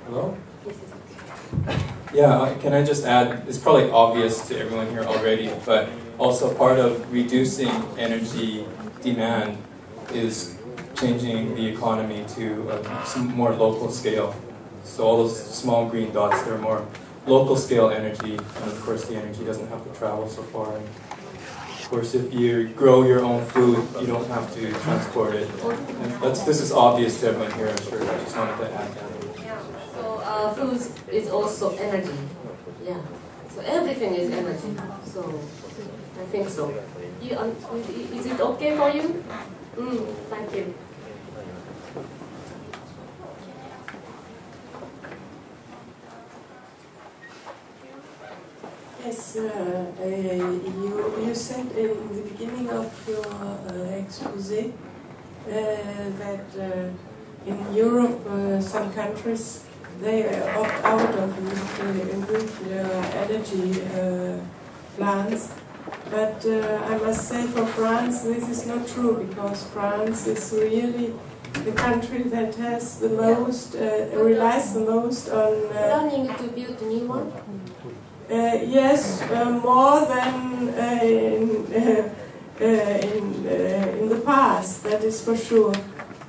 Hello? Yeah, can I just add, it's probably obvious to everyone here already, but also part of reducing energy demand is changing the economy to some more local scale. So all those small green dots, they're more local scale energy, and of course the energy doesn't have to travel so far. And of course, if you grow your own food, you don't have to transport it. And this is obvious to everyone here, I'm sure. I just wanted to add that. Yeah, so food is also energy. Yeah, so everything is energy. So I think so. Is it okay for you? Thank you. Yes, you said in the beginning of your expose that in Europe some countries they opt out of nuclear energy plants, but I must say for France this is not true, because France is really the country that has the most relies the most on planning to build a new one. Yes, more than in the past, that is for sure,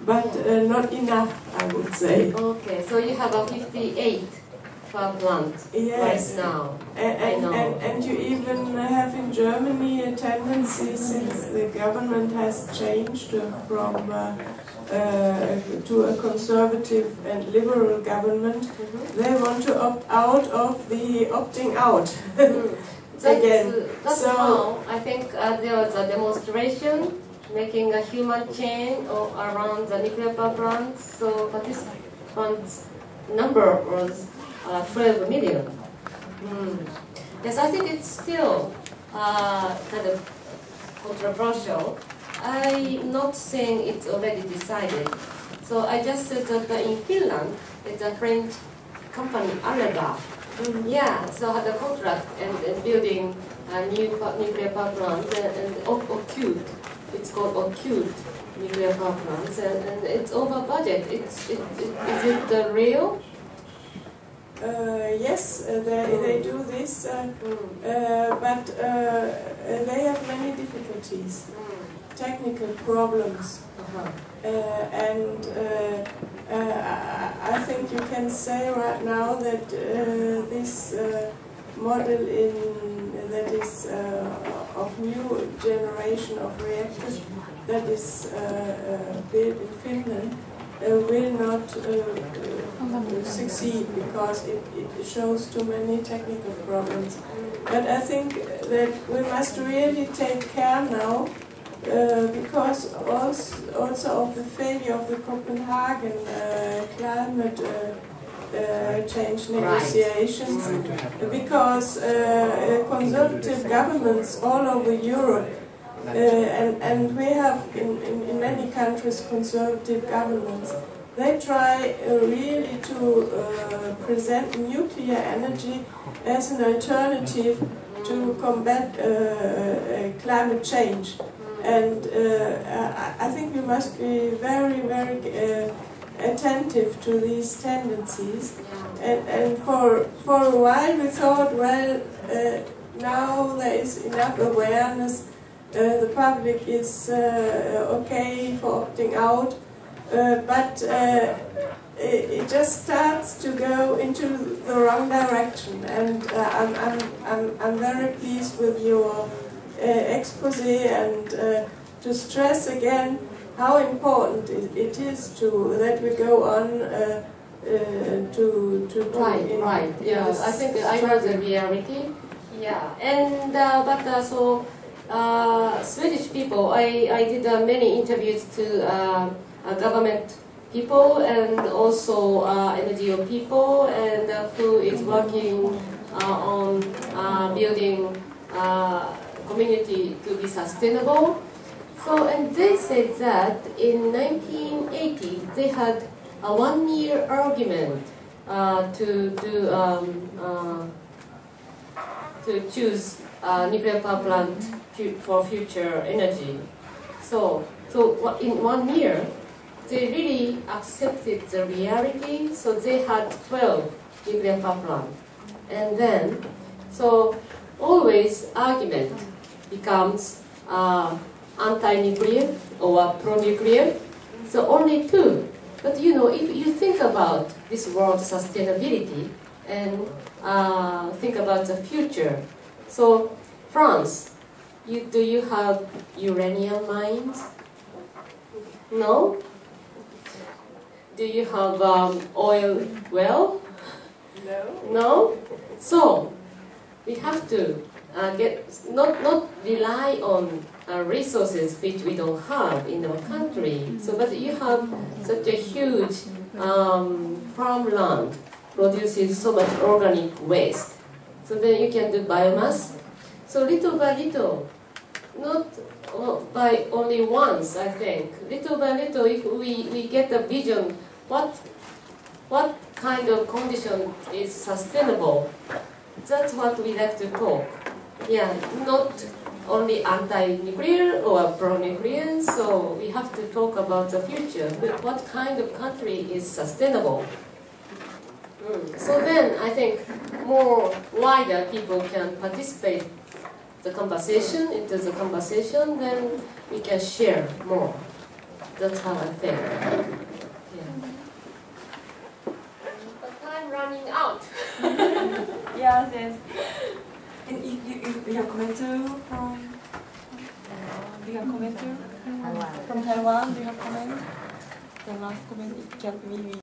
but not enough, I would say. Okay, so you have a 58 power plant right now. And you even have in Germany a tendency, since the government has changed from to a conservative and liberal government, they want to opt out of the opting out again. That's how I think there was a demonstration making a human chain around the nuclear power plants. So participants number was 12 million. Yes, I think it's still kind of controversial. I'm not saying it's already decided. So I just said that in Finland, it's a French company, Apgn. Yeah, so had a contract and building a new nuclear power plant and acute. It's called acute nuclear power plants, and it's over budget. Is it real? Yes, they do this, but they have many difficulties. Technical problems, and I think you can say right now that this model that is of new generation of reactors that is built in Finland will not succeed, because it shows too many technical problems. But I think that we must really take care now, because also of the failure of the Copenhagen climate change negotiations, because conservative governments all over Europe, and we have in many countries conservative governments, they try really to present nuclear energy as an alternative to combat climate change. And I think we must be very, very attentive to these tendencies. And for a while we thought, well, now there is enough awareness, the public is okay for opting out, but it just starts to go into the wrong direction. And I'm very pleased with your expose, and to stress again how important it is that we go on to right. Yes, I think I know the reality. Yeah, and but Swedish people, I did many interviews to government people and also NGO people, and who is working on building community to be sustainable. So, and they said that in 1980 they had a 1-year argument to choose nuclear power plant for future energy. So in 1 year, they really accepted the reality. So they had 12 nuclear power plants. And then, so always argument becomes anti-nuclear or pro-nuclear. So only 2. But you know, if you think about this world sustainability and think about the future, so France, do you have uranium mines? No? Do you have oil well? No. No? So we have to not rely on resources which we don't have in our country. So, but you have such a huge farmland produces so much organic waste. So then you can do biomass. So little by little, not by only once, I think. Little by little, if we get a vision, what kind of condition is sustainable? That's what we like to talk. Yeah, not only anti-nuclear or pro-nuclear, so we have to talk about the future. What kind of country is sustainable? So then I think more wider people can participate into the conversation, then we can share more. That's how I think. Yeah. But time running out. Yes, yes. And if we have commenter from Taiwan, do you have comment? The last comment, it can maybe